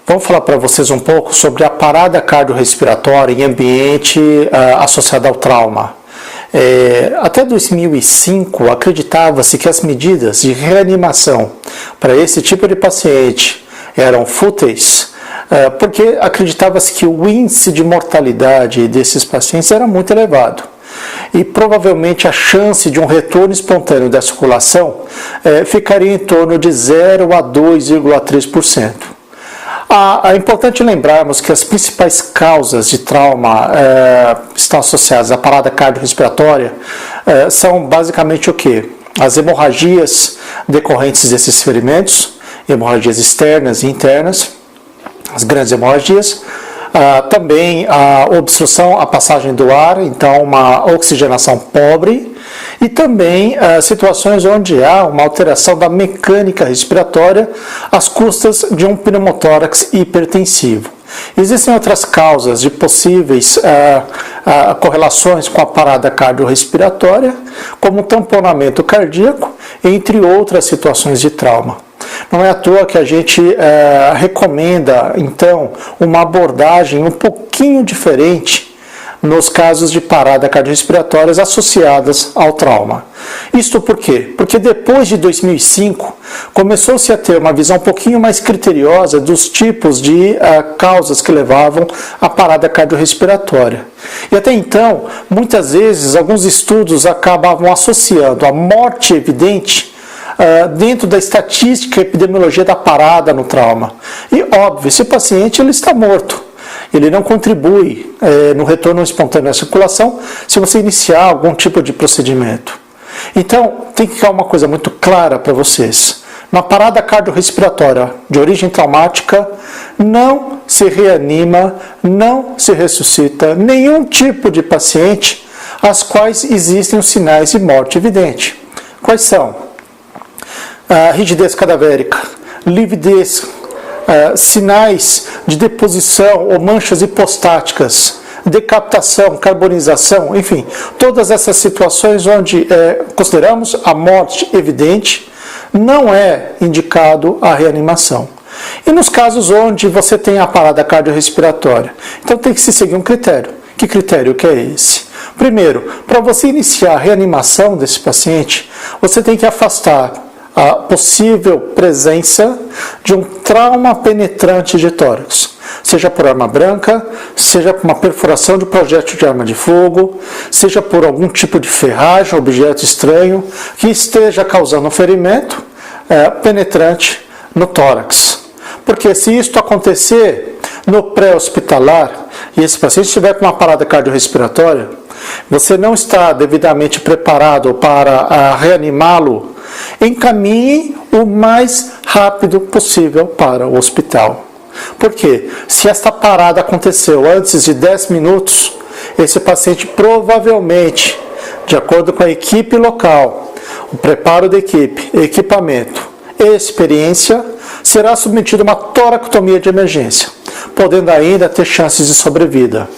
Vamos falar para vocês um pouco sobre a parada cardiorrespiratória em ambiente associado ao trauma. Até 2005, acreditava-se que as medidas de reanimação para esse tipo de paciente eram fúteis, porque acreditava-se que o índice de mortalidade desses pacientes era muito elevado. E provavelmente a chance de um retorno espontâneo da circulação ficaria em torno de 0 a 2,3%. É importante lembrarmos que as principais causas de trauma estão associadas à parada cardiorrespiratória são basicamente o quê? As hemorragias decorrentes desses ferimentos, hemorragias externas e internas, as grandes hemorragias, também a obstrução à passagem do ar, então uma oxigenação pobre, e também situações onde há uma alteração da mecânica respiratória às custas de um pneumotórax hipertensivo. Existem outras causas de possíveis correlações com a parada cardiorrespiratória, como tamponamento cardíaco, entre outras situações de trauma. Não é à toa que a gente recomenda, então, uma abordagem um pouquinho diferente nos casos de parada cardiorrespiratórias associadas ao trauma. Isto por quê? Porque depois de 2005, começou-se a ter uma visão um pouquinho mais criteriosa dos tipos de causas que levavam à parada cardiorrespiratória. E até então, muitas vezes, alguns estudos acabavam associando a morte evidente dentro da estatística e epidemiologia da parada no trauma. E, óbvio, esse paciente ele está morto. Ele não contribui no retorno espontâneo à circulação se você iniciar algum tipo de procedimento. Então, tem que ficar uma coisa muito clara para vocês. Na parada cardiorrespiratória de origem traumática, não se reanima, não se ressuscita nenhum tipo de paciente as quais existem os sinais de morte evidente. Quais são? Rigidez cadavérica, lividez, sinais de deposição ou manchas hipostáticas, decapitação, carbonização, enfim, todas essas situações onde consideramos a morte evidente, não é indicado a reanimação. E nos casos onde você tem a parada cardiorrespiratória, então tem que se seguir um critério. Que critério que é esse? Primeiro, para você iniciar a reanimação desse paciente, você tem que afastar a possível presença de um trauma penetrante de tórax, seja por arma branca, seja por uma perfuração de projétil de arma de fogo, seja por algum tipo de ferragem, objeto estranho, que esteja causando um ferimento penetrante no tórax. Porque se isso acontecer no pré-hospitalar, e esse paciente estiver com uma parada cardiorrespiratória, você não está devidamente preparado para reanimá-lo, encaminhe o mais rápido possível para o hospital. Por quê? Se esta parada aconteceu antes de 10 minutos, esse paciente provavelmente, de acordo com a equipe local, o preparo da equipe, equipamento e experiência, será submetido a uma toractomia de emergência, podendo ainda ter chances de sobrevida.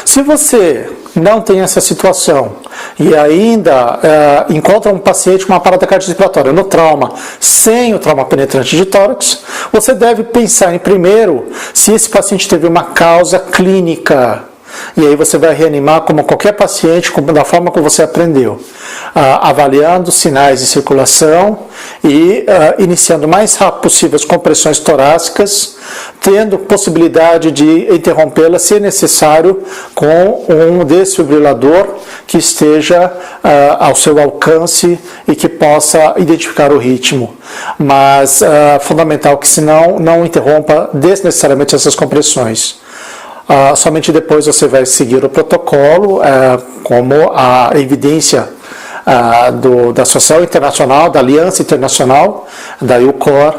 Se você não tem essa situação e ainda encontra um paciente com uma parada cardiorrespiratória no trauma, sem o trauma penetrante de tórax, você deve pensar em primeiro se esse paciente teve uma causa clínica. E aí você vai reanimar como qualquer paciente, da forma como você aprendeu, avaliando sinais de circulação e iniciando o mais rápido possível as compressões torácicas, tendo possibilidade de interrompê-la, se necessário, com um desfibrilador que esteja ao seu alcance e que possa identificar o ritmo. Mas fundamental que, senão, não interrompa desnecessariamente essas compressões. Somente depois você vai seguir o protocolo, como a evidência da Associação Internacional, da Aliança Internacional, da IUCOR,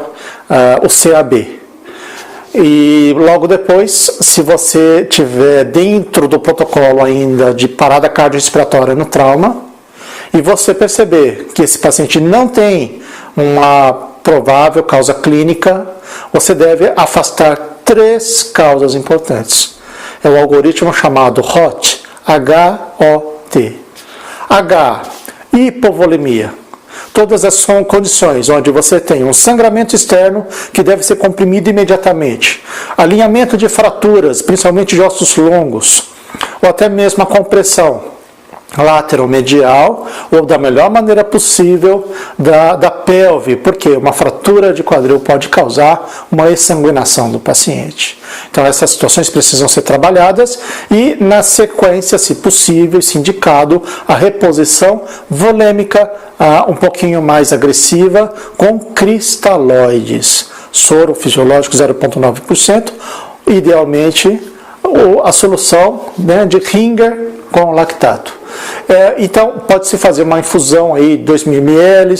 o CAB. E logo depois, se você tiver dentro do protocolo ainda de parada cardiorrespiratória no trauma, e você perceber que esse paciente não tem uma provável causa clínica, você deve afastar 3 causas importantes. É o algoritmo chamado HOT, H-O-T. H, hipovolemia. Todas essas são condições onde você tem um sangramento externo que deve ser comprimido imediatamente, alinhamento de fraturas, principalmente de ossos longos, ou até mesmo a compressão lateromedial, ou da melhor maneira possível da pelve, porque uma fratura de quadril pode causar uma exsanguinação do paciente. Então essas situações precisam ser trabalhadas e, na sequência, se possível, se indicado, a reposição volêmica um pouquinho mais agressiva com cristalóides, soro fisiológico 0,9%, idealmente a solução, né, de Ringer com lactato. Então, pode-se fazer uma infusão aí de 2.000 ml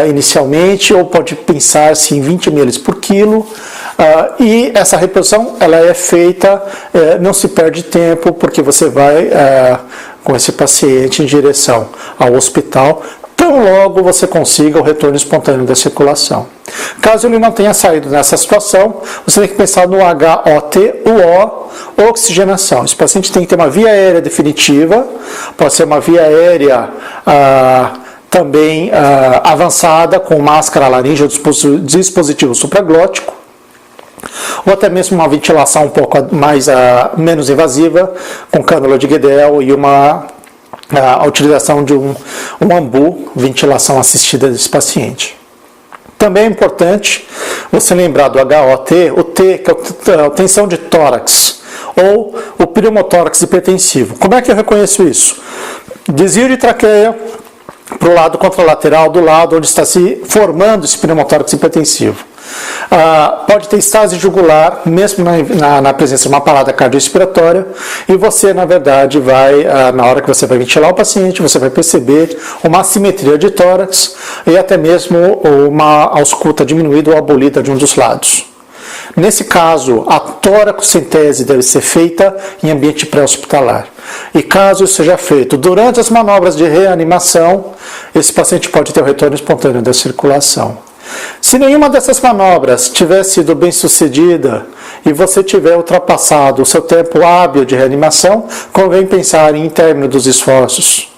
inicialmente, ou pode pensar-se em 20 ml por quilo, e essa reposição ela é feita, não se perde tempo, porque você vai com esse paciente em direção ao hospital, tão logo você consiga o retorno espontâneo da circulação. Caso ele não tenha saído nessa situação, você tem que pensar no HOT, oxigenação. Esse paciente tem que ter uma via aérea definitiva, pode ser uma via aérea também avançada, com máscara laríngea ou dispositivo supraglótico, ou até mesmo uma ventilação um pouco menos invasiva, com cânula de Guedel e a utilização de um AMBU, ventilação assistida desse paciente. Também é importante você lembrar do HOT, o T, que é a tensão de tórax, ou o pneumotórax hipertensivo. Como é que eu reconheço isso? Desvio de traqueia para o lado contralateral, do lado onde está se formando esse pneumotórax hipertensivo. Pode ter estase jugular, mesmo na presença de uma parada cardiorrespiratória, e você, na verdade, na hora que você vai ventilar o paciente, você vai perceber uma assimetria de tórax e até mesmo uma ausculta diminuída ou abolida de um dos lados. Nesse caso, a toracocentese deve ser feita em ambiente pré-hospitalar. E caso isso seja feito durante as manobras de reanimação, esse paciente pode ter o retorno espontâneo da circulação. Se nenhuma dessas manobras tiver sido bem sucedida e você tiver ultrapassado o seu tempo hábil de reanimação, convém pensar em término dos esforços.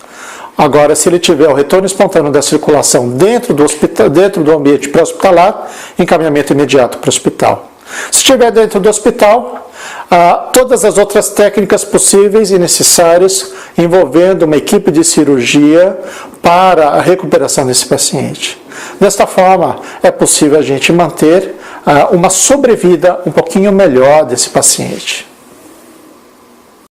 Agora, se ele tiver o retorno espontâneo da circulação dentro do ambiente pré-hospitalar, encaminhamento imediato para o hospital. Se estiver dentro do hospital, todas as outras técnicas possíveis e necessárias envolvendo uma equipe de cirurgia para a recuperação desse paciente. Desta forma, é possível a gente manter uma sobrevida um pouquinho melhor desse paciente.